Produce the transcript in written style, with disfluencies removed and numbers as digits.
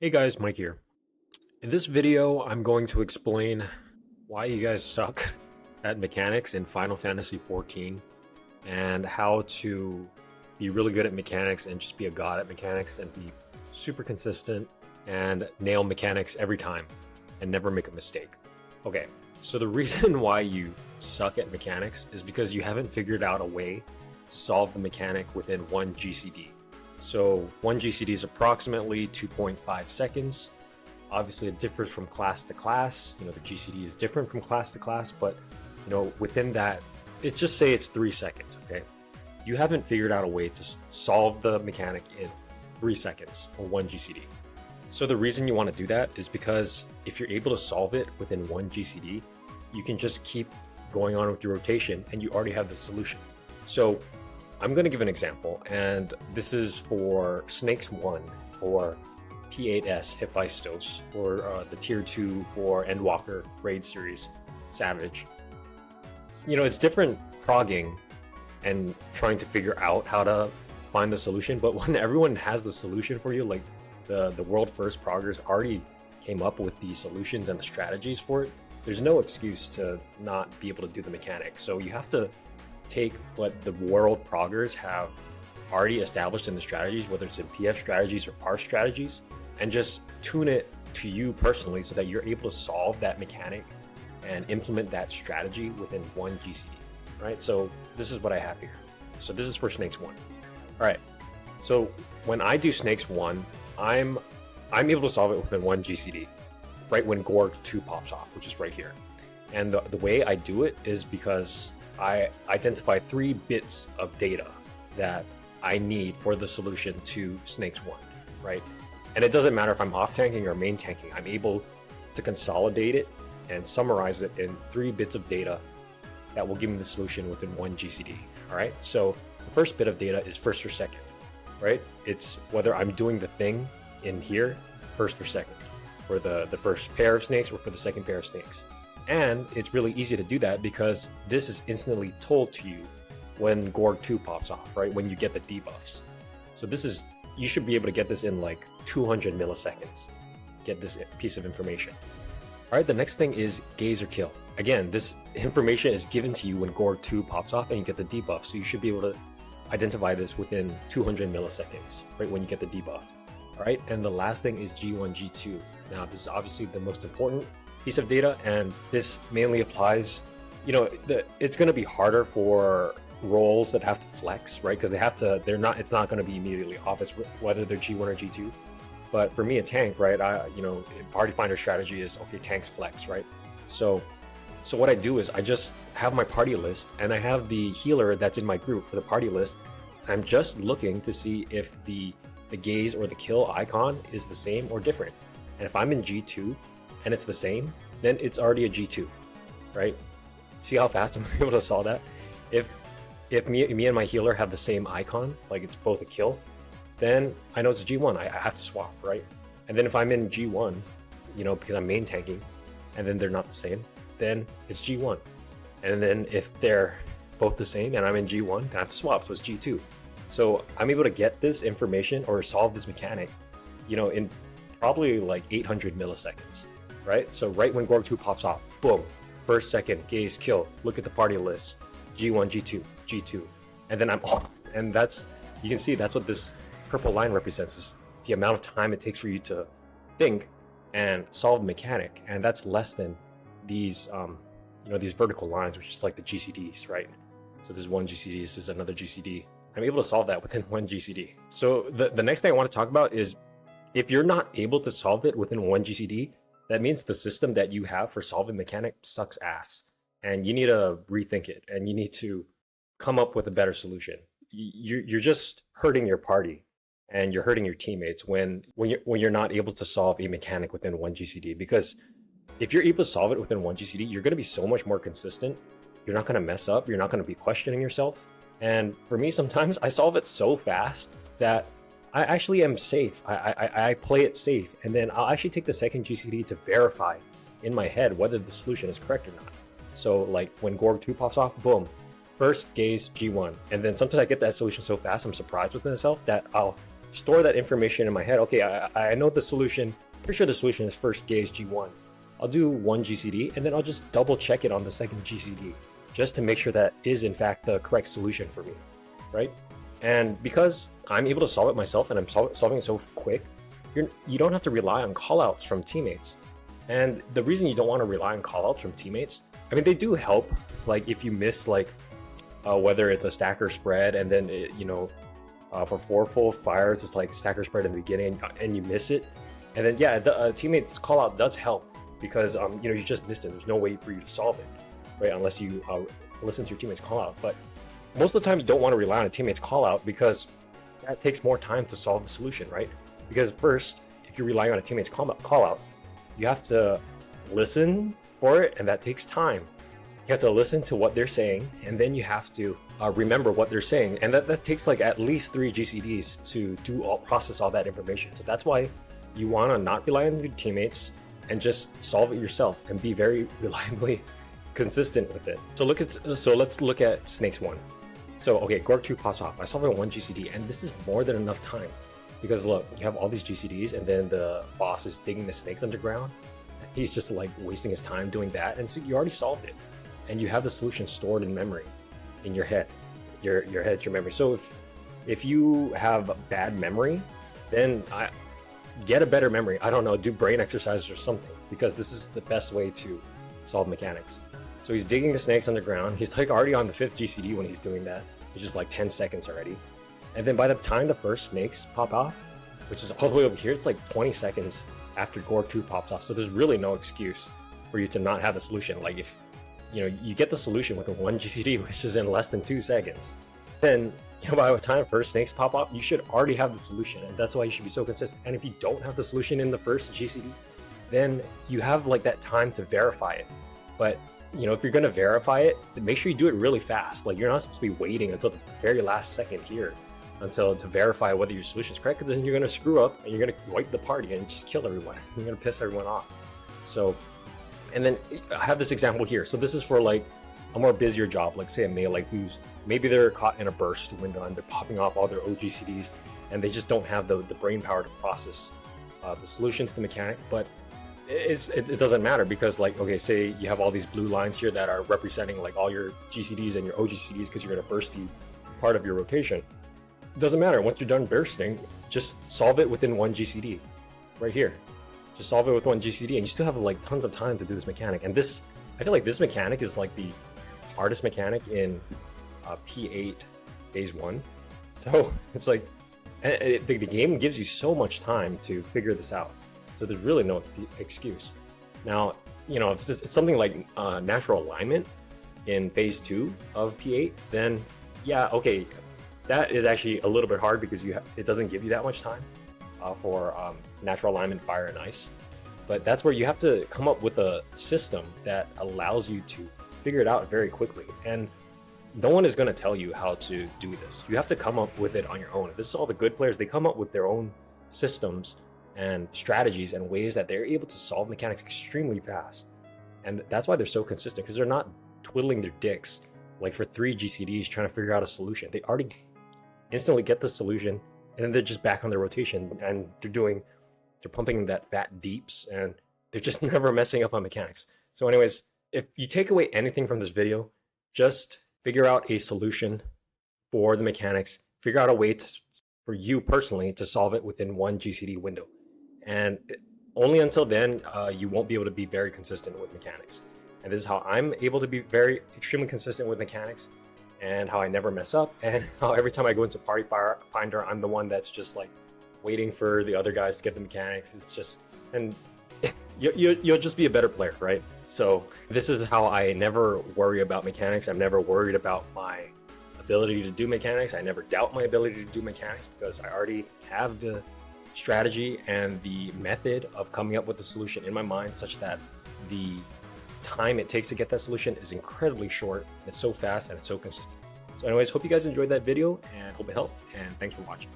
Hey guys, Mike here. In this video, I'm going to explain why you guys suck at mechanics in Final Fantasy XIV and how to be really good at mechanics and just be a god at mechanics and be super consistent and nail mechanics every time and never make a mistake. Okay, so the reason why you suck at mechanics is because you haven't figured out a way to solve the mechanic within one GCD. So one GCD is approximately 2.5 seconds. Obviously, it differs from class to class. The GCD is different from class to class, but within that, just say it's 3 seconds. Okay, you haven't figured out a way to solve the mechanic in 3 seconds or one GCD. So the reason you want to do that is because if you're able to solve it within one GCD, you can just keep going on with your rotation, and you already have the solution. So I'm going to give an example, and this is for Snakes 1 for P8S Hephaestus for the Tier 2 for Endwalker Raid Series Savage. It's different progging and trying to figure out how to find the solution, but when everyone has the solution for you, like the world first proggers already came up with the solutions and the strategies for it, there's no excuse to not be able to do the mechanics. So you have to take what the world proggers have already established in the strategies, whether it's in PF strategies or parse strategies, and just tune it to you personally so that you're able to solve that mechanic and implement that strategy within one GCD, right? So this is what I have here. So this is for Snakes 1. All right, so when I do Snakes 1, I'm able to solve it within one GCD, right when Gorg 2 pops off, which is right here. And the way I do it is because I identify 3 bits of data that I need for the solution to Snakes 1, right? And it doesn't matter if I'm off tanking or main tanking, I'm able to consolidate it and summarize it in 3 bits of data that will give me the solution within one GCD, all right? So the first bit of data is first or second, right? It's whether I'm doing the thing in here, first or second, for the first pair of snakes or for the second pair of snakes. And it's really easy to do that because this is instantly told to you when Gorg 2 pops off, right? When you get the debuffs. So you should be able to get this in like 200 milliseconds, get this piece of information. All right, the next thing is gaze or kill. Again, this information is given to you when Gorg 2 pops off and you get the debuff. So you should be able to identify this within 200 milliseconds, right? When you get the debuff. All right, and the last thing is G1, G2. Now, this is obviously the most important piece of data, and this mainly applies, it's going to be harder for roles that have to flex, right? Because it's not going to be immediately obvious whether they're G1 or G2. But for me, a tank, right, party finder strategy is, okay, tanks flex, right? So what I do is I just have my party list, and I have the healer that's in my group for the party list. I'm just looking to see if the gaze or the kill icon is the same or different. And if I'm in G2 and it's the same, then it's already a G2, right? See how fast I'm able to solve that? If me and my healer have the same icon, like it's both a kill, then I know it's a G1. I have to swap, right? And then if I'm in G1, because I'm main tanking, and then they're not the same, then it's G1. And then if they're both the same and I'm in G1, I have to swap, so it's G2. So I'm able to get this information or solve this mechanic, in probably like 800 milliseconds, right? So right when Gorg 2 pops off, boom, first, second, gaze, kill, look at the party list, G1, G2, G2, and then I'm off. And you can see that's what this purple line represents, is the amount of time it takes for you to think and solve the mechanic. And that's less than these, these vertical lines, which is like the GCDs, right? So this is one GCD, this is another GCD. I'm able to solve that within one GCD. So the next thing I want to talk about is, if you're not able to solve it within one GCD, that means the system that you have for solving mechanic sucks ass. And you need to rethink it, and you need to come up with a better solution. You're just hurting your party, and you're hurting your teammates when you're not able to solve a mechanic within one GCD. Because if you're able to solve it within one GCD, you're going to be so much more consistent. You're not going to mess up. You're not going to be questioning yourself. And for me, sometimes I solve it so fast that I actually am safe. I play it safe, and then I'll actually take the second GCD to verify in my head whether the solution is correct or not. So like when Gorg 2 pops off, boom, first gaze G1, and then sometimes I get that solution so fast I'm surprised with myself that I'll store that information in my head. Okay, I know the solution. Pretty sure the solution is first gauge G1. I'll do one GCD and then I'll just double check it on the second GCD just to make sure that is in fact the correct solution for me, right? And because I'm able to solve it myself and I'm solving it so quick, you don't have to rely on callouts from teammates. And the reason you don't want to rely on callouts from teammates, I mean, they do help. Like if you miss like whether it's a stacker spread and then for 4 full fires it's like stacker spread in the beginning and you miss it, and then yeah, the teammates call out does help because you just missed it. There's no way for you to solve it, right? Unless you listen to your teammates call out. But most of the time you don't want to rely on a teammate's call out because that takes more time to solve the solution, right? Because first, if you're relying on a teammate's call out, you have to listen for it, and that takes time. You have to listen to what they're saying, and then you have to remember what they're saying, and that takes like at least 3 GCDs to process all that information. So that's why you want to not rely on your teammates and just solve it yourself and be very reliably consistent with it. So let's look at Snakes 1. So okay, Gorg 2 pops off. I solve it 1 GCD, and this is more than enough time. Because look, you have all these GCDs, and then the boss is digging the snakes underground. He's just like wasting his time doing that, and so you already solved it, and you have the solution stored in memory, in your head. Your head's your memory. So if you have bad memory, then get a better memory. I don't know, do brain exercises or something, because this is the best way to solve mechanics. So he's digging the snakes underground. He's like already on the 5th GCD when he's doing that, which is like 10 seconds already. And then by the time the first snakes pop off, which is all the way over here, it's like 20 seconds after Gorg 2 pops off. So there's really no excuse for you to not have the solution. Like if you get the solution with a 1 GCD, which is in less than 2 seconds, then by the time first snakes pop up, you should already have the solution. And that's why you should be so consistent. And if you don't have the solution in the first GCD, then you have like that time to verify it. But if you're going to verify it, then make sure you do it really fast. Like you're not supposed to be waiting until the very last second here to verify whether your solution is correct, because then you're going to screw up and you're going to wipe the party and just kill everyone. You're going to piss everyone off. So, and then I have this example here. So this is for like a more busier job, like say a melee who's maybe they're caught in a burst window and they're popping off all their OGCDs and they just don't have the brain power to process the solution to the mechanic. But it doesn't matter, because like, okay, say you have all these blue lines here that are representing like all your GCDs and your OGCDs because you're in a bursty part of your rotation. It doesn't matter. Once you're done bursting, just solve it within 1 GCD right here. Just solve it with 1 GCD and you still have like tons of time to do this mechanic. And I feel like this mechanic is like the hardest mechanic in P8 phase 1. So it's like the game gives you so much time to figure this out. So there's really no excuse. Now, if it's something like natural alignment in phase 2 of P8, then yeah, okay, that is actually a little bit hard because it doesn't give you that much time for natural alignment, fire, and ice. But that's where you have to come up with a system that allows you to figure it out very quickly. And no one is going to tell you how to do this. You have to come up with it on your own. This is all the good players. They come up with their own systems and strategies and ways that they're able to solve mechanics extremely fast. And that's why they're so consistent, because they're not twiddling their dicks like for 3 GCDs trying to figure out a solution. They already instantly get the solution and then they're just back on their rotation and they're pumping that fat deeps and they're just never messing up on mechanics. So anyways, if you take away anything from this video, just figure out a solution for the mechanics, figure out a way for you personally to solve it within 1 GCD window. And only until then, you won't be able to be very consistent with mechanics. And this is how I'm able to be extremely consistent with mechanics, and how I never mess up, and how every time I go into Party Finder, I'm the one that's just like waiting for the other guys to get the mechanics. It's just, and you'll just be a better player, right? So this is how I never worry about mechanics. I'm never worried about my ability to do mechanics. I never doubt my ability to do mechanics because I already have the strategy and the method of coming up with a solution in my mind, such that the time it takes to get that solution is incredibly short. It's so fast and it's so consistent. So anyways, hope you guys enjoyed that video and hope it helped, and thanks for watching.